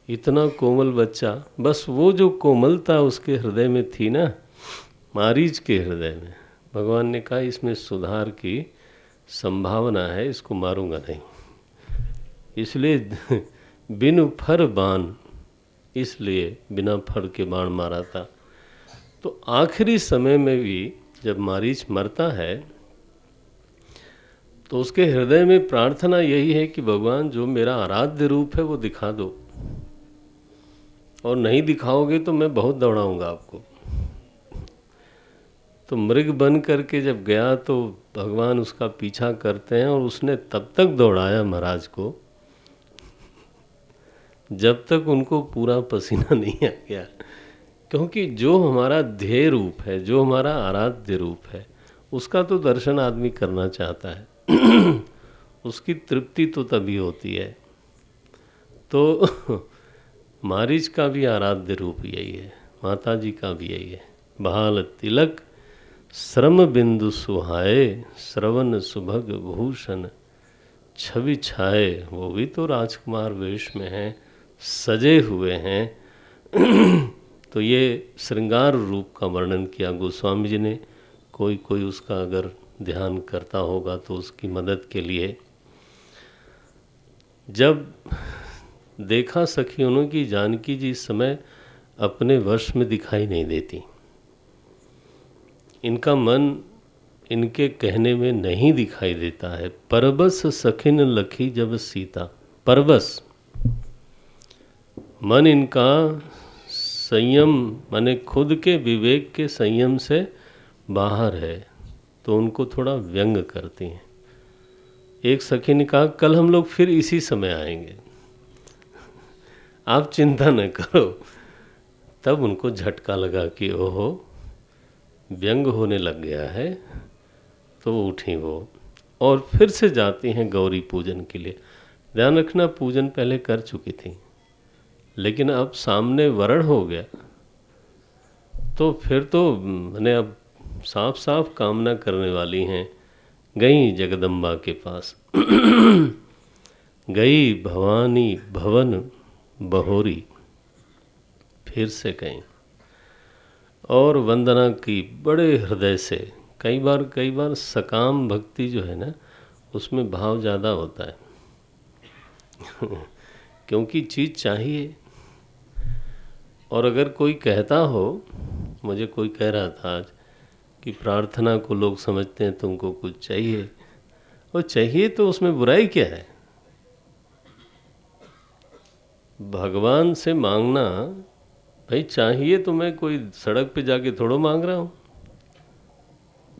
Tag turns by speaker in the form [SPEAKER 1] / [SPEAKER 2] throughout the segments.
[SPEAKER 1] इतना कोमल बच्चा, बस वो जो कोमलता उसके हृदय में थी ना, मारीच के हृदय में, भगवान ने कहा इसमें सुधार की संभावना है, इसको मारूंगा नहीं। इसलिए बिनु फर बाण, इसलिए बिना फर के बाण मारा था। तो आखिरी समय में भी जब मारीच मरता है तो उसके हृदय में प्रार्थना यही है कि भगवान जो मेरा आराध्य रूप है वो दिखा दो, और नहीं दिखाओगे तो मैं बहुत दौड़ाऊंगा आपको। तो मृग बन करके जब गया तो भगवान उसका पीछा करते हैं, और उसने तब तक दौड़ाया महाराज को जब तक उनको पूरा पसीना नहीं आ गया। क्योंकि जो हमारा ध्येय रूप है, जो हमारा आराध्य रूप है, उसका तो दर्शन आदमी करना चाहता है उसकी तृप्ति तो तभी होती है। तो मारीच का भी आराध्य रूप यही है, माता जी का भी यही है। बहाल तिलक श्रम बिंदु सुहाए, श्रवण सुभग भूषण छवि छाए। वो भी तो राजकुमार वेश में हैं, सजे हुए हैं। तो ये श्रृंगार रूप का वर्णन किया गोस्वामी जी ने। कोई कोई उसका अगर ध्यान करता होगा तो उसकी मदद के लिए। जब देखा सखियों की जानकी जी इस समय अपने वश में दिखाई नहीं देती, इनका मन इनके कहने में नहीं दिखाई देता है। परबस सखिन लखी जब सीता, परबस मन इनका संयम माने खुद के विवेक के संयम से बाहर है, तो उनको थोड़ा व्यंग करती हैं। एक सखी ने कहा कल हम लोग फिर इसी समय आएंगे, आप चिंता न करो। तब उनको झटका लगा कि ओहो व्यंग होने लग गया है, तो उठी वो और फिर से जाती हैं गौरी पूजन के लिए। ध्यान रखना पूजन पहले कर चुकी थी, लेकिन अब सामने वरण हो गया, तो फिर तो मैंने अब साफ साफ कामना करने वाली हैं। गई जगदम्बा के पास गई भवानी भवन बहोरी, फिर से गई और वंदना की बड़े हृदय से। कई बार सकाम भक्ति जो है ना, उसमें भाव ज़्यादा होता है क्योंकि चीज़ चाहिए। और अगर कोई कहता हो, मुझे कोई कह रहा था आज कि प्रार्थना को लोग समझते हैं तुमको कुछ चाहिए, और चाहिए तो उसमें बुराई क्या है? भगवान से मांगना, भाई चाहिए तो मैं कोई सड़क पे जाके थोड़ो मांग रहा हूँ।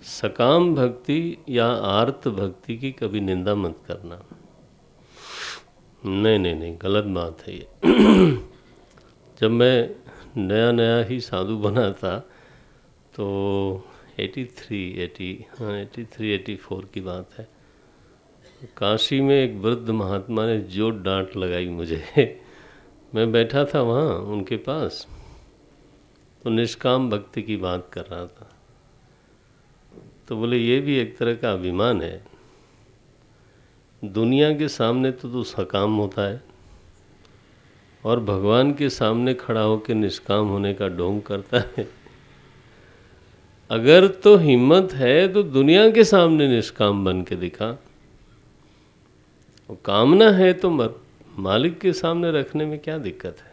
[SPEAKER 1] सकाम भक्ति या आर्त भक्ति की कभी निंदा मत करना। नहीं नहीं नहीं, गलत बात है ये। जब मैं नया नया ही साधु बना था तो 83-84 की बात है, काशी में एक वृद्ध महात्मा ने जो डांट लगाई मुझे मैं बैठा था वहाँ उनके पास, तो निष्काम भक्ति की बात कर रहा था। तो बोले ये भी एक तरह का अभिमान है, दुनिया के सामने तो तू सकाम होता है और भगवान के सामने खड़ा होकर निष्काम होने का ढोंग करता है। अगर तो हिम्मत है तो दुनिया के सामने निष्काम बन के दिखा, और कामना है तो मालिक के सामने रखने में क्या दिक्कत है?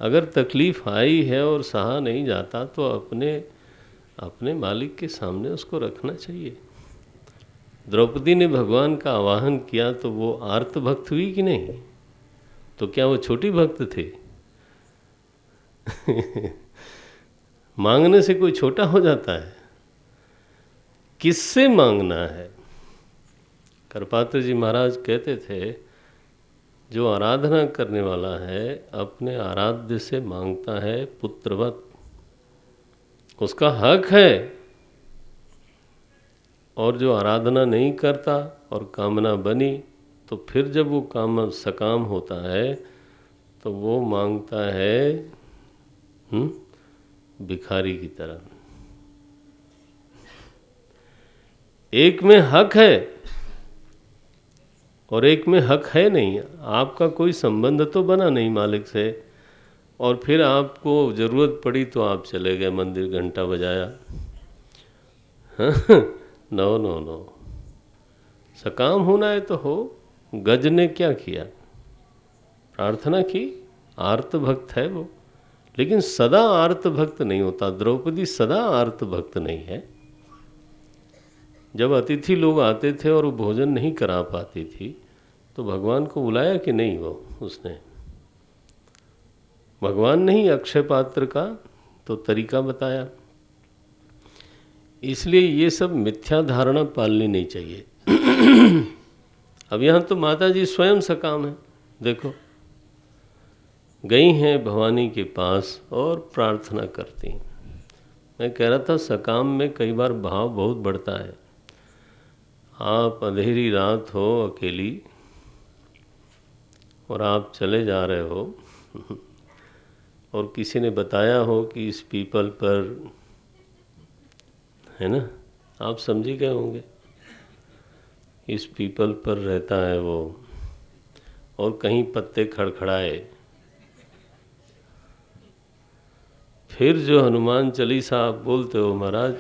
[SPEAKER 1] अगर तकलीफ आई है और सहा नहीं जाता तो अपने मालिक के सामने उसको रखना चाहिए। द्रौपदी ने भगवान का आवाहन किया तो वो आर्त भक्त हुई कि नहीं? तो क्या वो छोटी भक्त थे? मांगने से कोई छोटा हो जाता है? किससे मांगना है? करपात्र जी महाराज कहते थे, जो आराधना करने वाला है अपने आराध्य से मांगता है पुत्रवत, उसका हक है। और जो आराधना नहीं करता और कामना बनी, तो फिर जब वो काम सकाम होता है तो वो मांगता है भिखारी की तरह। एक में हक है और एक में हक है नहीं, आपका कोई संबंध तो बना नहीं मालिक से, और फिर आपको ज़रूरत पड़ी तो आप चले गए मंदिर, घंटा बजाया। नो नो नो, सकाम होना है तो हो। गज ने क्या किया, प्रार्थना की, आर्त भक्त है वो, लेकिन सदा आर्त भक्त नहीं होता। द्रौपदी सदा आर्त भक्त नहीं है। जब अतिथि लोग आते थे और वो भोजन नहीं करा पाती थी तो भगवान को बुलाया कि नहीं, वो उसने, भगवान नहीं अक्षय पात्र का तो तरीका बताया। इसलिए ये सब मिथ्या धारणा पालनी नहीं चाहिए। अब यहाँ तो माता जी स्वयं सकाम है, देखो गई हैं भवानी के पास और प्रार्थना करती हैं। मैं कह रहा था सकाम में कई बार भाव बहुत बढ़ता है। आप अंधेरी रात हो, अकेली, और आप चले जा रहे हो और किसी ने बताया हो कि इस पीपल पर, है ना, आप समझ ही गए होंगे, इस पीपल पर रहता है वो, और कहीं पत्ते खड़खड़ाए, फिर जो हनुमान चालीसा आप बोलते हो महाराज,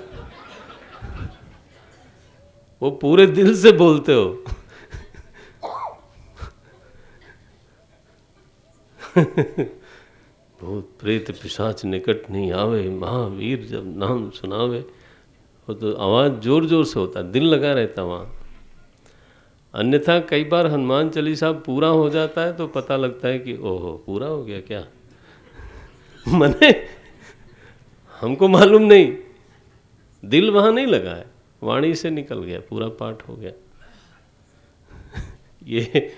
[SPEAKER 1] वो पूरे दिल से बोलते हो। भूत प्रेत पिशाच निकट नहीं आवे, महावीर जब नाम सुनावे। वो तो आवाज़ जोर जोर से होता, दिल लगा रहता वहाँ। अन्यथा कई बार हनुमान चालीसा पूरा हो जाता है तो पता लगता है कि ओहो पूरा हो गया क्या। मने हमको मालूम नहीं, दिल वहाँ नहीं लगा है, वाणी से निकल गया, पूरा पाठ हो गया। ये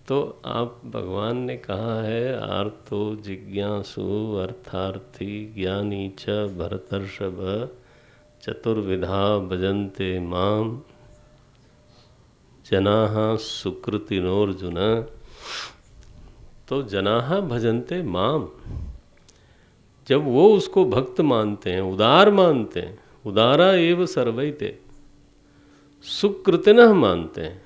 [SPEAKER 1] तो आप, भगवान ने कहा है, आर्तो जिज्ञासु अर्थार्थी ज्ञानी च भरतर्षभ चतुर्विधा भजन्ते माम जनाः सुकृतिनोर्जुन। तो जनाः भजन्ते माम, जब वो उसको भक्त मानते हैं, उदार मानते हैं, उदारा एव सर्वैते, सुकृतिनः मानते हैं,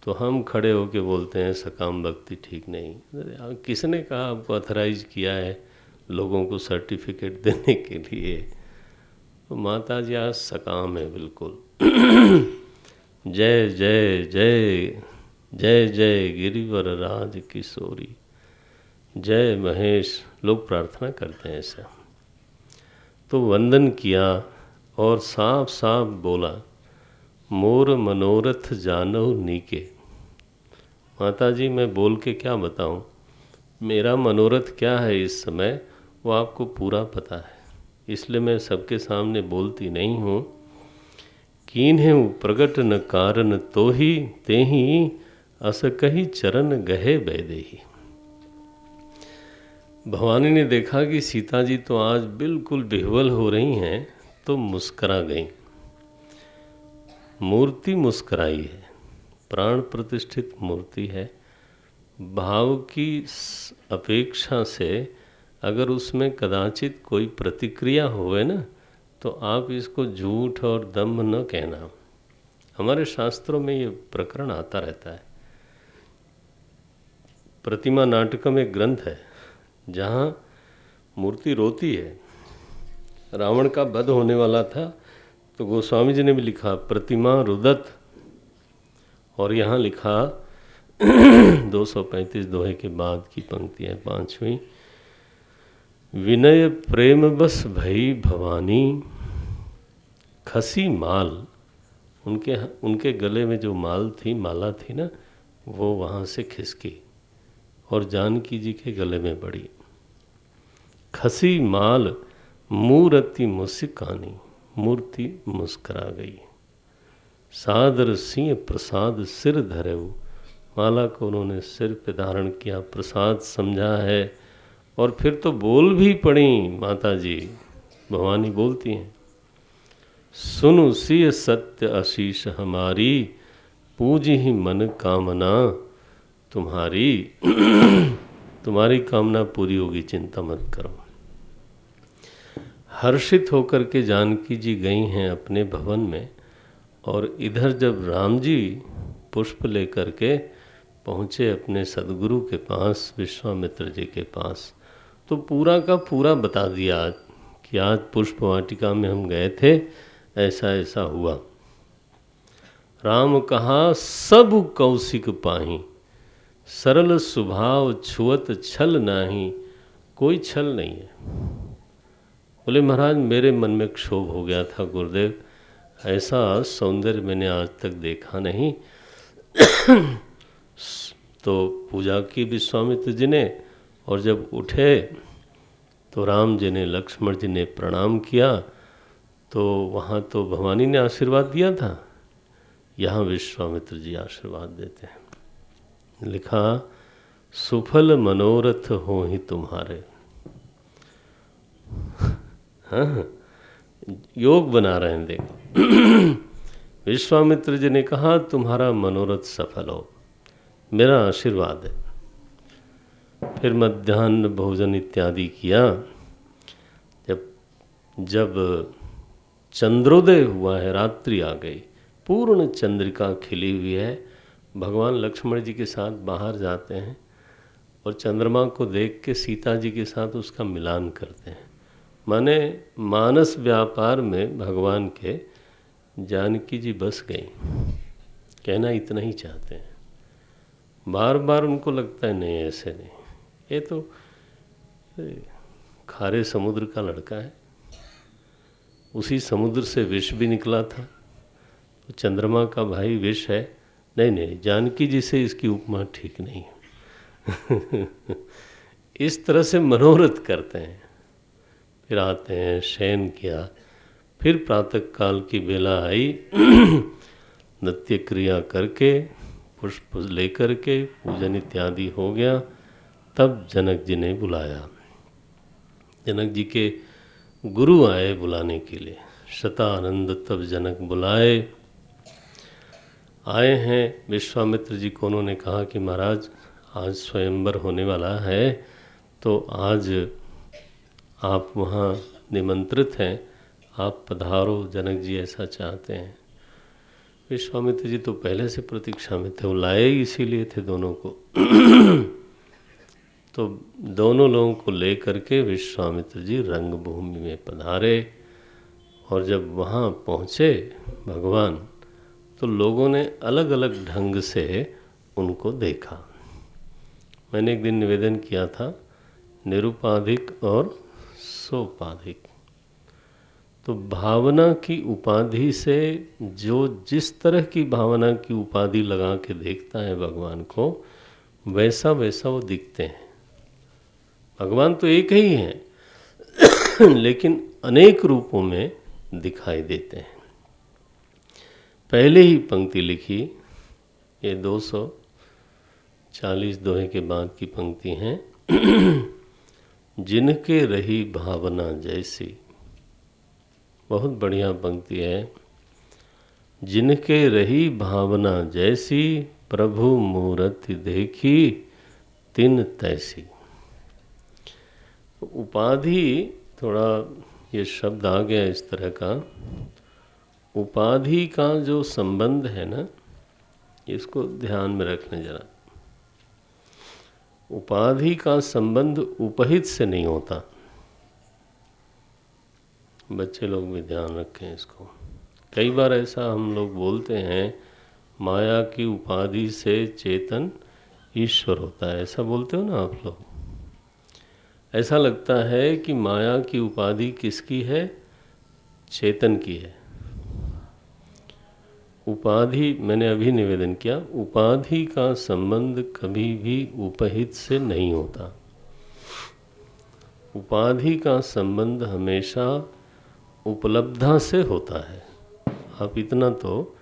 [SPEAKER 1] तो हम खड़े होके बोलते हैं सकाम भक्ति ठीक नहीं। किसने कहा आपको ऑथराइज किया है लोगों को सर्टिफिकेट देने के लिए? तो माता जी आज सकाम है बिल्कुल। जय जय जय जय जय गिरिवर राज किशोरी, जय महेश, लोग प्रार्थना करते हैं ऐसा। तो वंदन किया और साफ साफ बोला, मोर मनोरथ जानौ नीके। माता जी मैं बोल के क्या बताऊं, मेरा मनोरथ क्या है इस समय वो आपको पूरा पता है, इसलिए मैं सबके सामने बोलती नहीं हूँ। कीन्हें प्रगट न कारण तो ही तेहि, अस कही चरण गहे बैदेही। भवानी ने देखा कि सीता जी तो आज बिल्कुल विह्वल हो रही हैं, तो मुस्करा गई। मूर्ति मुस्कराई है, प्राण प्रतिष्ठित मूर्ति है। भाव की अपेक्षा से अगर उसमें कदाचित कोई प्रतिक्रिया होवे ना, तो आप इसको झूठ और दम्भ न कहना। हमारे शास्त्रों में ये प्रकरण आता रहता है। प्रतिमा नाटकम एक ग्रंथ है जहाँ मूर्ति रोती है। रावण का वध होने वाला था तो गोस्वामी जी ने भी लिखा प्रतिमा रुदत, और यहाँ लिखा 235 दोहे के बाद की पंक्ति है 5वीं, विनय प्रेम बस भई भवानी खसी माल। उनके गले में जो माल थी, माला थी ना, वो वहाँ से खिसकी और जानकी जी के गले में पड़ी। खसी माल मूर्ति मुस्कानी, मूर्ति मुस्करा गई। सादर सिंह प्रसाद सिर धरेऊ, माला को उन्होंने सिर पे धारण किया, प्रसाद समझा है। और फिर तो बोल भी पड़ी माता जी, भवानी बोलती हैं, सुनु सिय सत्य आशीष हमारी, पूज ही मन कामना तुम्हारी। तुम्हारी कामना पूरी होगी, चिंता मत करो। हर्षित होकर के जानकी जी गई हैं अपने भवन में, और इधर जब राम जी पुष्प लेकर के पहुँचे अपने सदगुरु के पास, विश्वामित्र जी के पास। तो पूरा का पूरा बता दिया आज कि आज पुष्प वाटिका में हम गए थे, ऐसा ऐसा हुआ। राम कहा सब कौशिक पाही, सरल स्वभाव छुअत छल नाही। कोई छल नहीं है। बोले महाराज मेरे मन में क्षोभ हो गया था गुरुदेव, ऐसा सौंदर्य मैंने आज तक देखा नहीं। तो पूजा की विश्वामित्र जी ने, और जब उठे तो राम जी ने, लक्ष्मण जी ने प्रणाम किया। तो वहाँ तो भवानी ने आशीर्वाद दिया था, यहाँ विश्वामित्र जी आशीर्वाद देते हैं। लिखा सुफल मनोरथ हो ही तुम्हारे। हाँ, योग बना रहे हैं देखो। विश्वामित्र जी ने कहा तुम्हारा मनोरथ सफल हो, मेरा आशीर्वाद है। फिर मध्याह्न भोजन इत्यादि किया। जब चंद्रोदय हुआ है, रात्रि आ गई, पूर्ण चंद्रिका खिली हुई है, भगवान लक्ष्मण जी के साथ बाहर जाते हैं और चंद्रमा को देख के सीता जी के साथ उसका मिलान करते हैं। माने मानस व्यापार में भगवान के जानकी जी बस गई, कहना इतना ही चाहते हैं। बार बार उनको लगता है नहीं ऐसे नहीं, ये तो खारे समुद्र का लड़का है, उसी समुद्र से विष भी निकला था, तो चंद्रमा का भाई विष है। नहीं नहीं, जानकी जी से इसकी उपमा ठीक नहीं है। इस तरह से मनोरथ करते हैं। फिर आते हैं, शयन किया। फिर प्रातः काल की बेला आई, नृत्य क्रिया करके पुष्प लेकर के पूजन इत्यादि हो गया। तब जनक जी ने बुलाया। जनक जी के गुरु आए बुलाने के लिए। शतानंद तब जनक बुलाए। आए हैं विश्वामित्र जी को, उन्होंने कहा कि महाराज आज स्वयंवर होने वाला है, तो आज आप वहाँ निमंत्रित हैं, आप पधारो, जनक जी ऐसा चाहते हैं। विश्वामित्र जी तो पहले से प्रतीक्षा में थे, वो लाए ही इसीलिए थे दोनों को। तो दोनों लोगों को ले करके विश्वामित्र जी रंगभूमि में पधारे। और जब वहाँ पहुँचे भगवान, तो लोगों ने अलग अलग ढंग से उनको देखा। मैंने एक दिन निवेदन किया था, निरुपाधिक और सोपाधिक। तो भावना की उपाधि से जो जिस तरह की भावना की उपाधि लगा के देखता है भगवान को, वैसा वैसा वो दिखते हैं। भगवान तो एक ही हैं, लेकिन अनेक रूपों में दिखाई देते हैं। पहले ही पंक्ति लिखी, ये 240 दोहे के बाद की पंक्ति हैं। जिनके रही भावना जैसी, बहुत बढ़िया पंक्ति है। जिनके रही भावना जैसी, प्रभु मूरति देखी तिन तैसी। उपाधि, थोड़ा ये शब्द आ गया इस तरह का, उपाधि का जो संबंध है ना, इसको ध्यान में रखना जरा। उपाधि का संबंध उपहित से नहीं होता। बच्चे लोग भी ध्यान रखें इसको। कई बार ऐसा हम लोग बोलते हैं, माया की उपाधि से चेतन ईश्वर होता है, ऐसा बोलते हो ना आप लोग। ऐसा लगता है कि माया की उपाधि किसकी है? चेतन की है। उपाधि, मैंने अभी निवेदन किया, उपाधि का संबंध कभी भी उपहित से नहीं होता। उपाधि का संबंध हमेशा उपलब्धा से होता है। आप इतना तो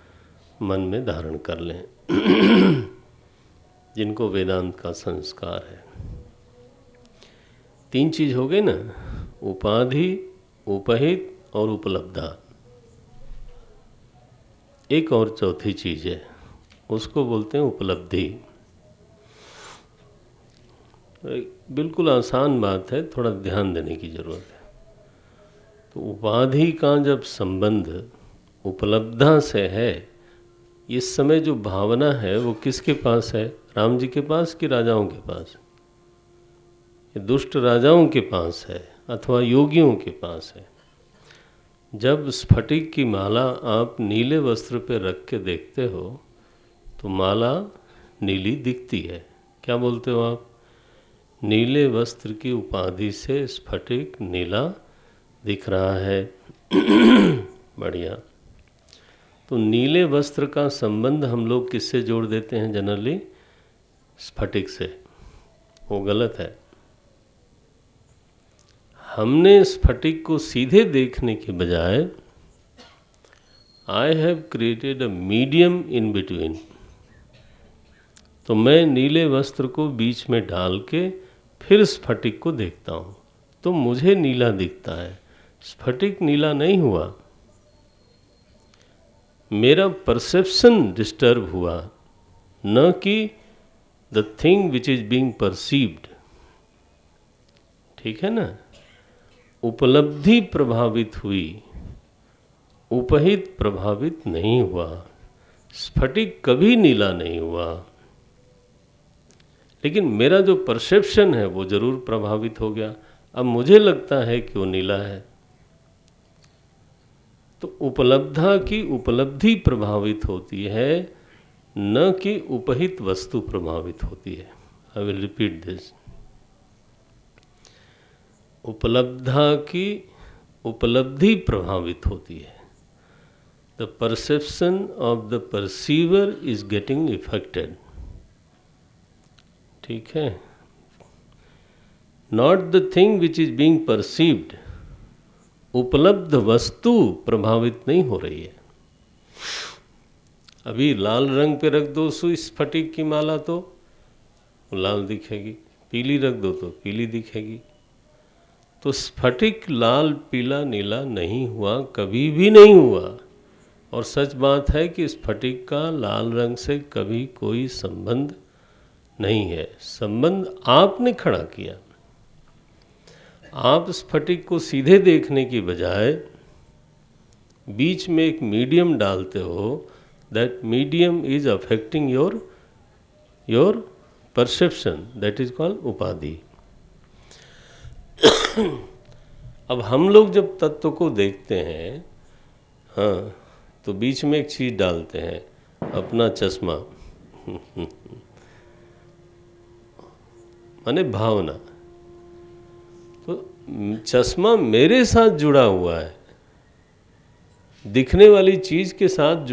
[SPEAKER 1] मन में धारण कर लें, जिनको वेदांत का संस्कार है। 3 चीज हो गई ना, उपाधि, उपहित और उपलब्धा। एक और चौथी चीज है, उसको बोलते हैं उपलब्धि। बिल्कुल आसान बात है, थोड़ा ध्यान देने की जरूरत है। तो उपाधि का जब संबंध उपलब्धा से है, इस समय जो भावना है वो किसके पास है? राम जी के पास कि राजाओं के पास? ये दुष्ट राजाओं के पास है अथवा योगियों के पास है। जब स्फटिक की माला आप नीले वस्त्र पर रख के देखते हो तो माला नीली दिखती है। क्या बोलते हो आप? नीले वस्त्र की उपाधि से स्फटिक नीला दिख रहा है। बढ़िया। तो नीले वस्त्र का संबंध हम लोग किससे जोड़ देते हैं जनरली? स्फटिक से। वो गलत है। हमने स्फटिक को सीधे देखने के बजाय I have created a medium in between. तो मैं नीले वस्त्र को बीच में डाल के फिर स्फटिक को देखता हूँ तो मुझे नीला दिखता है, स्फटिक नीला नहीं हुआ। मेरा परसेप्शन डिस्टर्ब हुआ, न कि the thing which is being perceived. ठीक है ना? उपलब्धि प्रभावित हुई, उपहित प्रभावित नहीं हुआ। स्फटिक कभी नीला नहीं हुआ, लेकिन मेरा जो परसेप्शन है वो जरूर प्रभावित हो गया। अब मुझे लगता है कि वो नीला है। तो उपलब्धा की उपलब्धि प्रभावित होती है, न कि उपहित वस्तु प्रभावित होती है। I will repeat this. उपलब्धा की उपलब्धि प्रभावित होती है। The perception of the perceiver is getting affected. ठीक है? Not the thing which is being perceived. उपलब्ध वस्तु प्रभावित नहीं हो रही है। अभी लाल रंग पे रख दो स्फटिक की माला तो लाल दिखेगी, पीली रख दो तो पीली दिखेगी। तो स्फटिक लाल पीला नीला नहीं हुआ, कभी भी नहीं हुआ। और सच बात है कि स्फटिक का लाल रंग से कभी कोई संबंध नहीं है। संबंध आपने खड़ा किया। आप स्फटिक को सीधे देखने की बजाय बीच में एक मीडियम डालते हो। That medium is affecting your perception, that is called उपाधि। अब हम लोग जब तत्व को देखते हैं, हाँ, तो बीच में एक चीज डालते हैं, अपना चश्मा। माने भावना। तो चश्मा मेरे साथ जुड़ा हुआ है, दिखने वाली चीज के साथ